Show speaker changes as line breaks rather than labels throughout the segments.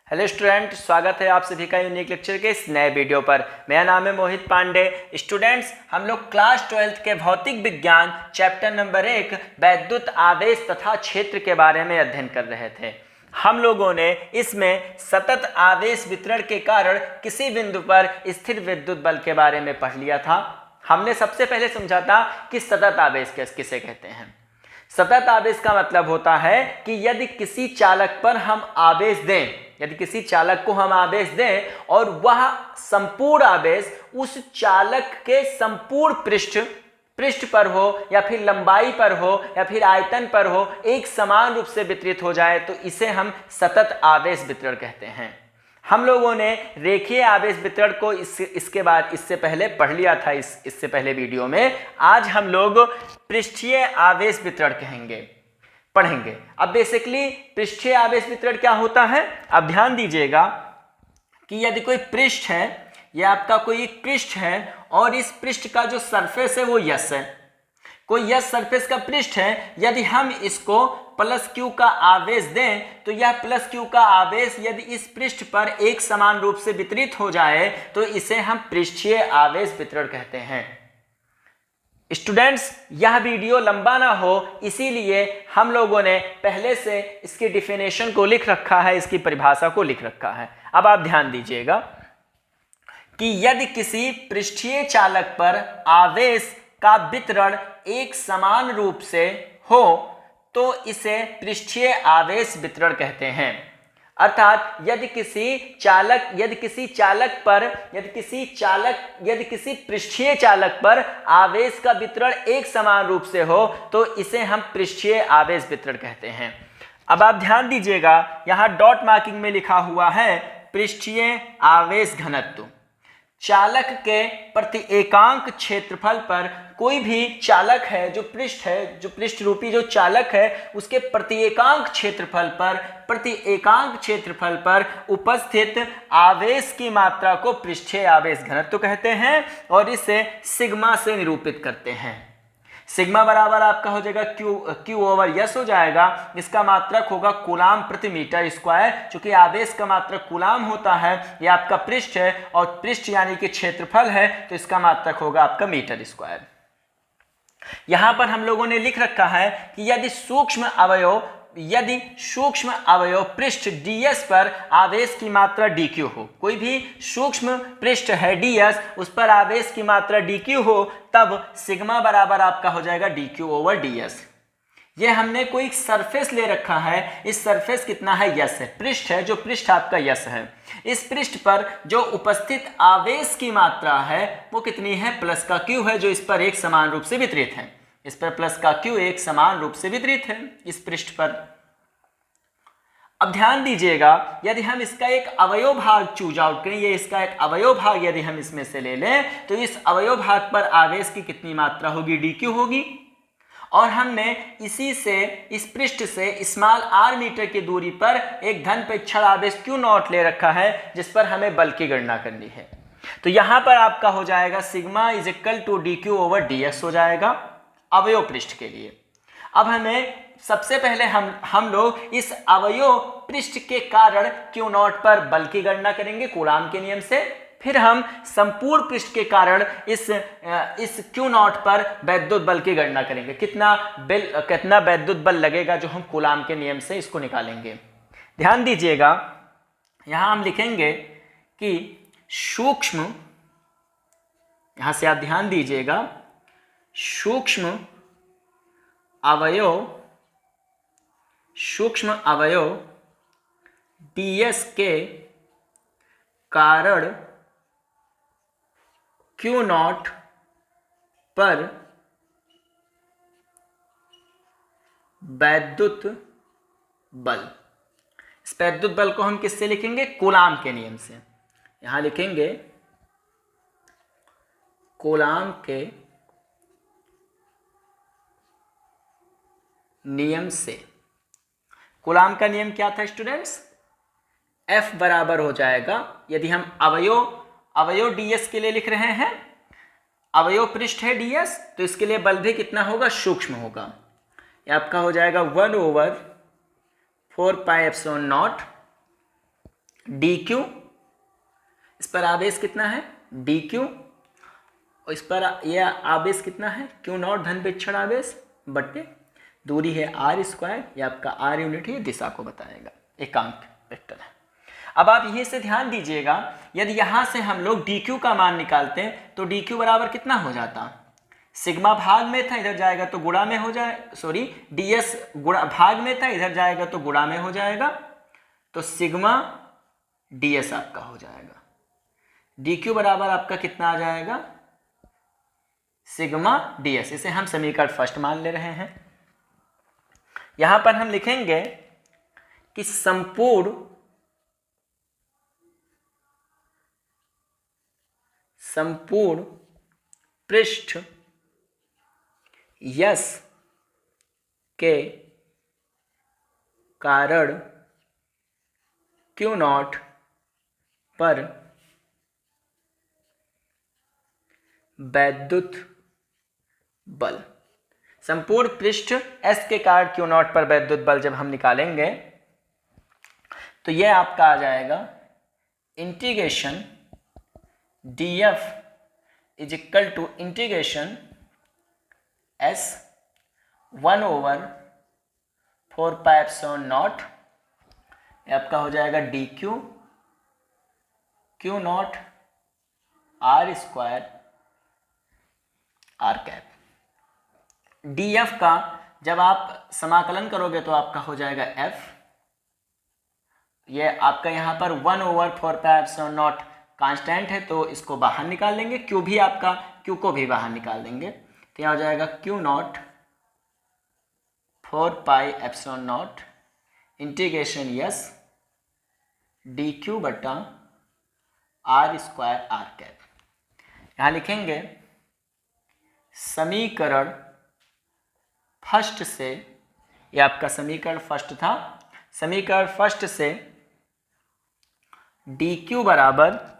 Hello student, स्वागत है आप सभी का यूनिक लेक्चर के इस नए वीडियो पर। मेरा नाम है मोहित पांडे। स्टूडेंट्स, हम लोग क्लास 12th के भौतिक विज्ञान चैप्टर नंबर 1 वैद्युत आवेश तथा क्षेत्र के बारे में अध्ययन कर रहे थे। हम लोगों ने इसमें सतत आवेश वितरण के कारण किसी बिंदु पर स्थिर विद्युत बल के बारे में पढ़ लिया था। हमने सबसे पहले समझा था कि सतत आवेश किसे कहते हैं। सतत आवेश का मतलब होता है कि यदि किसी चालक पर हम आवेश दें, यदि किसी चालक को हम आवेश दें और वह संपूर्ण आवेश उस चालक के संपूर्ण पृष्ठ पर हो या फिर लंबाई पर हो या फिर आयतन पर हो, एक समान रूप से वितरित हो जाए तो इसे हम सतत आवेश वितरण कहते हैं। हम लोगों ने रेखीय आवेश वितरण को इससे पहले पढ़ लिया था इससे पहले वीडियो में। आज हम लोग पृष्ठीय आवेश वितरण पढ़ेंगे। अब बेसिकली पृष्ठीय आवेश वितरण क्या होता है, अब ध्यान दीजिएगा कि यदि कोई पृष्ठ है, यह आपका कोई एक पृष्ठ है और इस पृष्ठ का जो सरफेस है वो यस है, कोई यस सरफेस का पृष्ठ है। यदि हम इसको प्लस क्यू का आवेश दें तो यह प्लस क्यू का आवेश यदि इस पृष्ठ पर एक समान रूप से वितरित हो जाए तो इसे हम पृष्ठीय आवेश वितरण कहते हैं। स्टूडेंट्स, यह वीडियो लंबा ना हो इसीलिए हम लोगों ने पहले से इसकी डिफिनेशन को लिख रखा है, इसकी परिभाषा को लिख रखा है। अब आप ध्यान दीजिएगा कि यदि किसी पृष्ठीय चालक पर आवेश का वितरण एक समान रूप से हो तो इसे पृष्ठीय आवेश वितरण कहते हैं। अर्थात यदि किसी पृष्ठीय चालक पर आवेश का वितरण एक समान रूप से हो तो इसे हम पृष्ठीय आवेश वितरण कहते हैं। अब आप ध्यान दीजिएगा, यहाँ डॉट मार्किंग में लिखा हुआ है पृष्ठीय आवेश घनत्व। चालक के प्रति एकांक क्षेत्रफल पर कोई भी चालक है, जो पृष्ठ रूपी जो चालक है, उसके प्रति एकांक क्षेत्रफल पर उपस्थित आवेश की मात्रा को पृष्ठीय आवेश घनत्व कहते हैं और इसे सिग्मा से निरूपित करते हैं। सिग्मा बराबर आपका हो जाएगा क्यू ओवर यस हो जाएगा। इसका मात्रक होगा कूलाम प्रति मीटर स्क्वायर। चूंकि आवेश का मात्रक कूलाम होता है, यह आपका पृष्ठ है और पृष्ठ यानी कि क्षेत्रफल है, तो इसका मात्रक होगा आपका मीटर स्क्वायर। यहां पर हम लोगों ने लिख रखा है कि यदि सूक्ष्म अवयव पृष्ठ ds पर आवेश की मात्रा dq हो, कोई भी सूक्ष्म पृष्ठ है ds, उस पर आवेश की मात्रा dq हो, तब सिग्मा बराबर आपका हो जाएगा dq ओवर ds। ये हमने कोई सरफेस ले रखा है, इस सरफेस कितना है यस है, पृष्ठ है, जो पृष्ठ आपका यस है। इस पृष्ठ पर जो उपस्थित आवेश की मात्रा है वो कितनी है, प्लस का क्यू है, जो इस पर एक समान रूप से वितरित है। इस पर प्लस का क्यू एक समान रूप से वितरित है इस पृष्ठ पर। अब ध्यान दीजिएगा, यदि हम इसका एक अवयव भाग चूज आउट करें, ये इसका एक अवयव भाग यदि हम इसमें से ले लें तो इस अवयव भाग पर आवेश की कितनी मात्रा होगी, dq होगी। और हमने इस पृष्ठ से स्मॉल r मीटर की दूरी पर एक धन प्रेक्षण आवेश q नॉट ले रखा है, जिस पर हमें बल की गणना करनी है। तो यहां पर आपका हो जाएगा sigma is equal to dq over dx हो जाएगा अवयव पृष्ठ के लिए। अब हमें सबसे पहले हम लोग इस अवयव पृष्ठ के कारण Q नॉट पर बल की गणना करेंगे कूलाम के नियम से। फिर हम संपूर्ण पृष्ठ के कारण इस Q नॉट पर वैद्युत बल की गणना करेंगे, कितना वैद्युत बल लगेगा, जो हम कूलाम के नियम से इसको निकालेंगे। ध्यान दीजिएगा, यहां हम लिखेंगे कि यहां से आप ध्यान दीजिएगा, सूक्ष्म अवयव ds के कारण Q नॉट पर वैद्युत बल। इस वैद्युत बल को हम किससे लिखेंगे, कूलाम के नियम से। यहां लिखेंगे कूलाम के नियम से। कूलाम का नियम क्या था स्टूडेंट्स, F बराबर हो जाएगा, यदि हम अवयव ds के लिए लिख रहे हैं, अवयव पृष्ठ है ds, तो इसके लिए बल भी कितना होगा, सूक्ष्म होगा। ये आपका हो जाएगा 1/4 pi epsilon not D Q, इस पर आवेश कितना है डी क्यू, और इस पर यह आवेश कितना है क्यू नॉट धन विक्षण आवेश बट्टे दूरी है आर स्क्वायर, ये आपका आर यूनिट है, दिशा को बताएगा, एकांक वेक्टर है। अब आप यहीं से ध्यान दीजिएगा, यदि यहाँ से हम लोग डी क्यू का मान निकालते हैं तो डी क्यू बराबर कितना हो जाता, सिग्मा भाग में था इधर जाएगा तो गुणा में हो जाए, सॉरी डी एस गुणा भाग में था इधर जाएगा तो गुणा में हो जाएगा, तो सिग्मा डी एस आपका हो जाएगा। डी क्यू बराबर आपका कितना आ जाएगा सिग्मा डी एस, इसे हम समीकरण फर्स्ट मान ले रहे हैं। यहां पर हम लिखेंगे कि संपूर्ण पृष्ठ यस के कारण क्यू नॉट पर वैद्युत बल, संपूर्ण पृष्ठ S के कारण क्यू नॉट पर वैद्युत बल जब हम निकालेंगे तो यह आपका आ जाएगा integration d f is equal to integration S 1/4πε0, ये आपका हो जाएगा d q q naught r square r cap. D f का जब आप समाकलन करोगे तो आपका हो जाएगा एफ, ये आपका यहाँ पर 1/4πε0 कांस्टेंट है तो इसको बाहर निकाल लेंगे, क्यू भी आपका क्यू को भी बाहर निकाल देंगे, तो यहाँ हो जाएगा q naught 4πε0 integration yes d q बटा आर स्क्वायर आर कैप। यहाँ लिखेंगे समीकरण फर्स्ट से, ये आपका समीकरण फर्स्ट था, समीकरण फर्स्ट से डी क्यू बराबर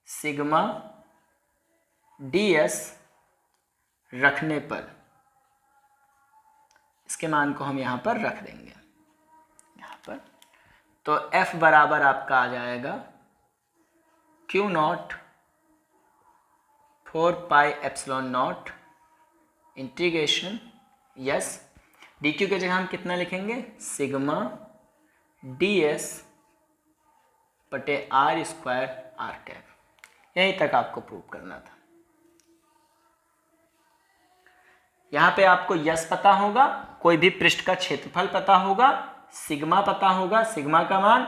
सिग्मा डी एस रखने पर, इसके मान को हम यहाँ पर रख देंगे यहाँ पर, तो F बराबर आपका आ जाएगा q naught 4πε0 integration yes d q के जगह हम कितना लिखेंगे सिग्मा डी एस बटे आर स्क्वायर आर कैप। यहीं तक आपको प्रूव करना था। यहाँ पे आपको यस पता होगा, कोई भी पृष्ठ का क्षेत्रफल पता होगा, सिग्मा पता होगा, सिग्मा का मान,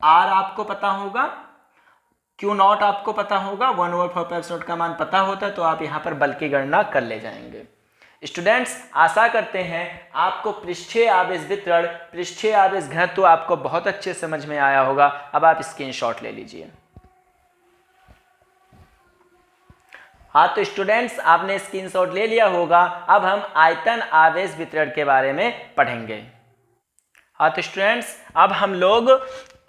आर आपको पता होगा, क्यू नॉट आपको पता होगा, 1/4πε0 का मान पता होता है तो आप यहाँ पर बल की गणना कर ले जाएंगे। स्टूडेंट्स, आशा करते हैं आपको पृष्ठीय आवेश वितरण, पृष्ठीय आवेश घनत्व आपको बहुत अच्छे समझ में आया होगा। अब आप स्क्रीनशॉट ले लीजिए। हाँ तो स्टूडेंट्स, आपने स्क्रीनशॉट ले लिया होगा। अब हम आयतन आवेश वितरण के बारे में पढ़ेंगे। हाँ तो स्टूडेंट्स, अब हम लोग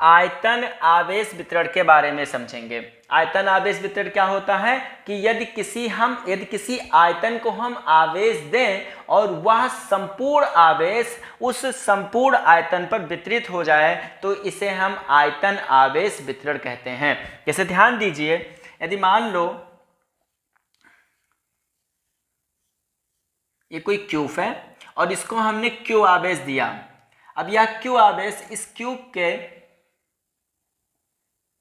आयतन आवेश वितरण के बारे में समझेंगे। आयतन आवेश वितरण क्या होता है कि यदि किसी आयतन को हम आवेश दें और वह संपूर्ण आवेश उस संपूर्ण आयतन पर वितरित हो जाए तो इसे हम आयतन आवेश वितरण कहते हैं। जैसे ध्यान दीजिए, यदि मान लो ये कोई क्यूब है और इसको हमने क्यू आवेश दिया। अब यह क्यू आवेश इस क्यूब के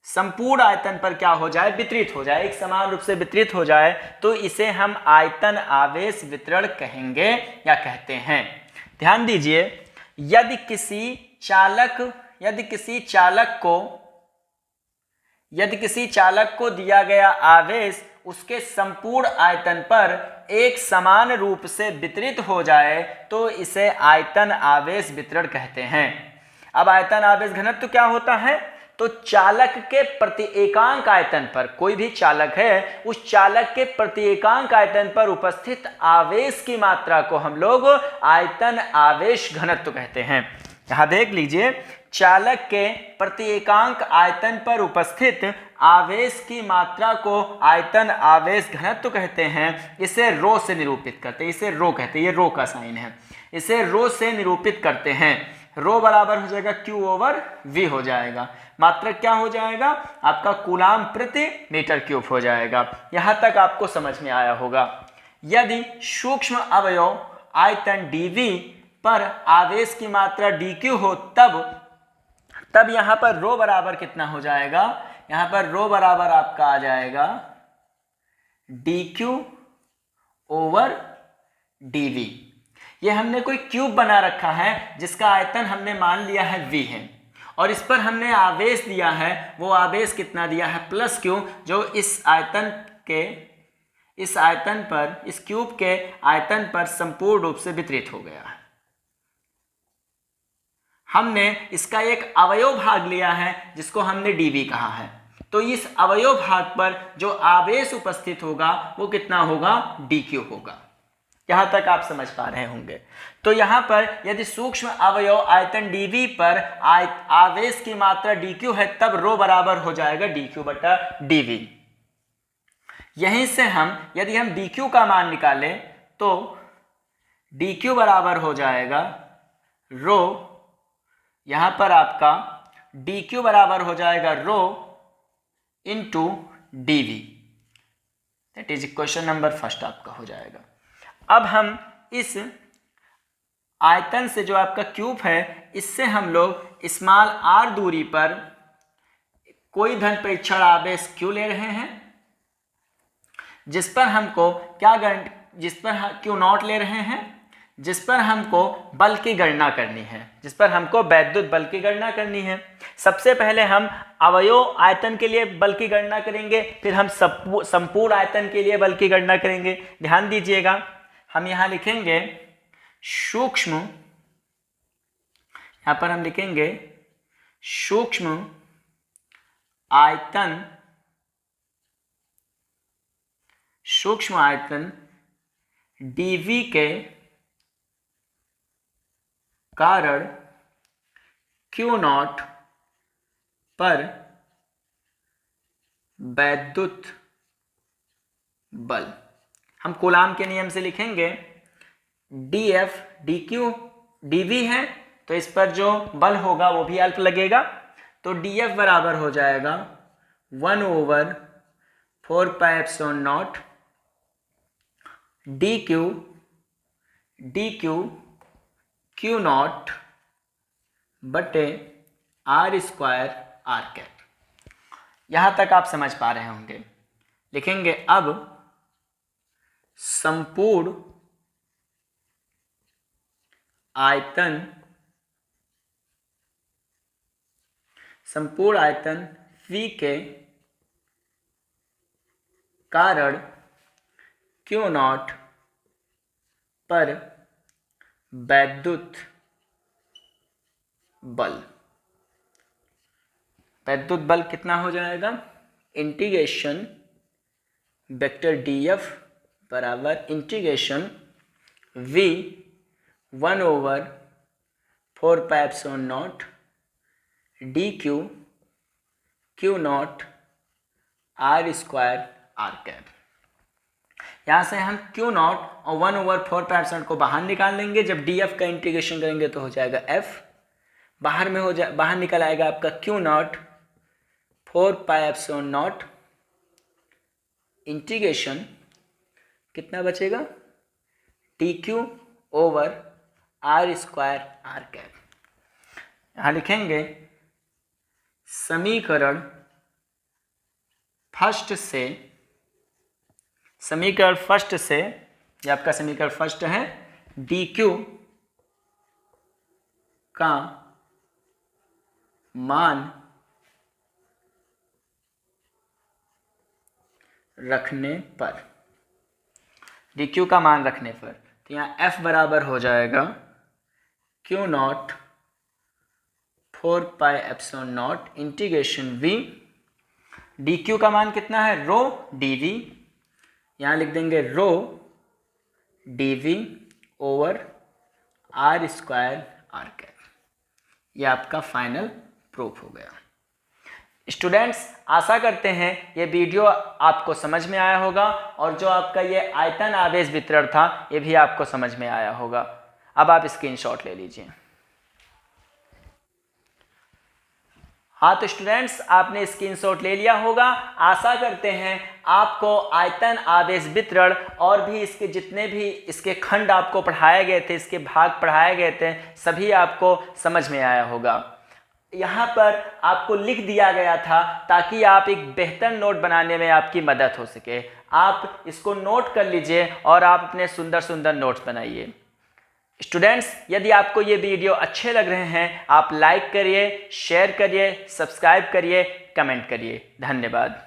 संपूर्ण आयतन पर क्या हो जाए, वितरित हो जाए, एक समान रूप से वितरित हो जाए तो इसे हम आयतन आवेश वितरण कहेंगे या कहते हैं। ध्यान दीजिए, यदि किसी चालक को दिया गया आवेश उसके संपूर्ण आयतन पर एक समान रूप से वितरित हो जाए तो इसे आयतन आवेश वितरण कहते हैं। अब आयतन आवेश घनत्व क्या होता है, तो चालक के प्रति एकांक आयतन पर, कोई भी चालक है उस चालक के प्रति एकांक आयतन पर उपस्थित आवेश की मात्रा को हम लोग आयतन आवेश घनत्व कहते हैं। यहाँ देख लीजिए, चालक के प्रति एकांक आयतन पर उपस्थित आवेश की मात्रा को आयतन आवेश घनत्व कहते हैं। इसे रो से निरूपित करते हैं, इसे रो कहते हैं, ये रो का साइन है, इसे रो से निरूपित करते हैं। रो बराबर हो जाएगा Q ओवर V हो जाएगा। मात्रक क्या हो जाएगा आपका कूलाम प्रति मीटर क्यूब हो जाएगा। यहाँ तक आपको समझ में आया होगा। यदि सूक्ष्म अवयव आयतन dV पर आवेश की मात्रा dQ हो तब यहाँ पर रो बराबर कितना हो जाएगा, यहाँ पर रो बराबर आपका आ जाएगा dQ ओवर dV। ये हमने कोई क्यूब बना रखा है जिसका आयतन हमने मान लिया है V है और इस पर हमने आवेश दिया है, वो आवेश कितना दिया है प्लस Q, जो इस आयतन पर इस क्यूब के आयतन पर संपूर्ण रूप से वितरित हो गया है। हमने इसका एक अवयव भाग लिया है जिसको हमने dV कहा है, तो इस अवयव भाग पर जो आवेश उपस्थित होगा वो कितना होगा dQ होगा। यहां तक आप समझ पा रहे होंगे। तो यहां पर यदि सूक्ष्म अवयव आयतन dV पर आवेश की मात्रा dQ है तब रो बराबर हो जाएगा dQ बटा dV। यहीं से यदि हम dQ का मान निकालें तो dQ बराबर हो जाएगा रो, यहां पर आपका dQ बराबर हो जाएगा rho into dV। That is question number first आपका हो जाएगा। अब हम इस आयतन से जो आपका क्यूब है इससे हम लोग स्मॉल r दूरी पर कोई धन परीक्षण आवेश Q ले रहे हैं, जिस पर हमको Q0 ले रहे हैं, जिस पर हमको बल की गणना करनी है, जिस पर हमको वैद्युत बल की गणना करनी है। सबसे पहले हम अवयव आयतन के लिए बल की गणना करेंगे, फिर हम संपूर्ण आयतन के लिए बल की गणना करेंगे। ध्यान दीजिएगा, हम यहाँ लिखेंगे सूक्ष्म, यहाँ पर हम लिखेंगे सूक्ष्म आयतन dV के कारण Q0 पर वैद्युत बल हम कूलाम के नियम से लिखेंगे dF dQ dV है, तो इस पर जो बल होगा वो भी अल्प लगेगा, तो dF बराबर हो जाएगा 1/4πε0 dQ Q0 बटे r² r कैप। यहाँ तक आप समझ पा रहे होंगे। लिखेंगे अब संपूर्ण आयतन V के कारण Q0 पर वैद्युत बल कितना हो जाएगा, इंटीग्रेशन वेक्टर dF बराबर integration V 1/4πε0 dQ Q0 r² r cap. यहाँ से हम Q0 और 1/4πε को बाहर निकाल लेंगे। जब dF का इंटीग्रेशन करेंगे तो हो जाएगा F, बाहर निकल आएगा आपका Q0 4πε0 इंटीग्रेशन कितना बचेगा dQ over r² r cap. यहाँ लिखेंगे समीकरण फर्स्ट से ये आपका समीकरण फर्स्ट है, dQ का मान रखने पर, dQ का मान रखने पर, तो यहाँ F बराबर हो जाएगा Q0 4πε0 इंटीग्रेशन V, dQ का मान कितना है रो dV, यहाँ लिख देंगे रो dV over r² r cap. ये आपका फाइनल प्रूफ हो गया। स्टूडेंट्स, आशा करते हैं ये वीडियो आपको समझ में आया होगा और जो आपका ये आयतन आवेश वितरण था ये भी आपको समझ में आया होगा। अब आप स्क्रीनशॉट ले लीजिए। हाँ तो स्टूडेंट्स, आपने स्क्रीनशॉट ले लिया होगा। आशा करते हैं आपको आयतन, आवेश वितरण और भी इसके जितने भी इसके खंड आपको पढ़ाए गए थे, इसके भाग पढ़ाए गए थे, सभी आपको समझ में आया होगा। यहाँ पर आपको लिख दिया गया था ताकि आप एक बेहतर नोट बनाने में आपकी मदद हो सके। आप इसको नोट कर लीजिए और आप अपने सुंदर सुंदर नोट्स बनाइए। स्टूडेंट्स, यदि आपको ये वीडियो अच्छे लग रहे हैं, आप लाइक करिए, शेयर करिए, सब्सक्राइब करिए, कमेंट करिए। धन्यवाद।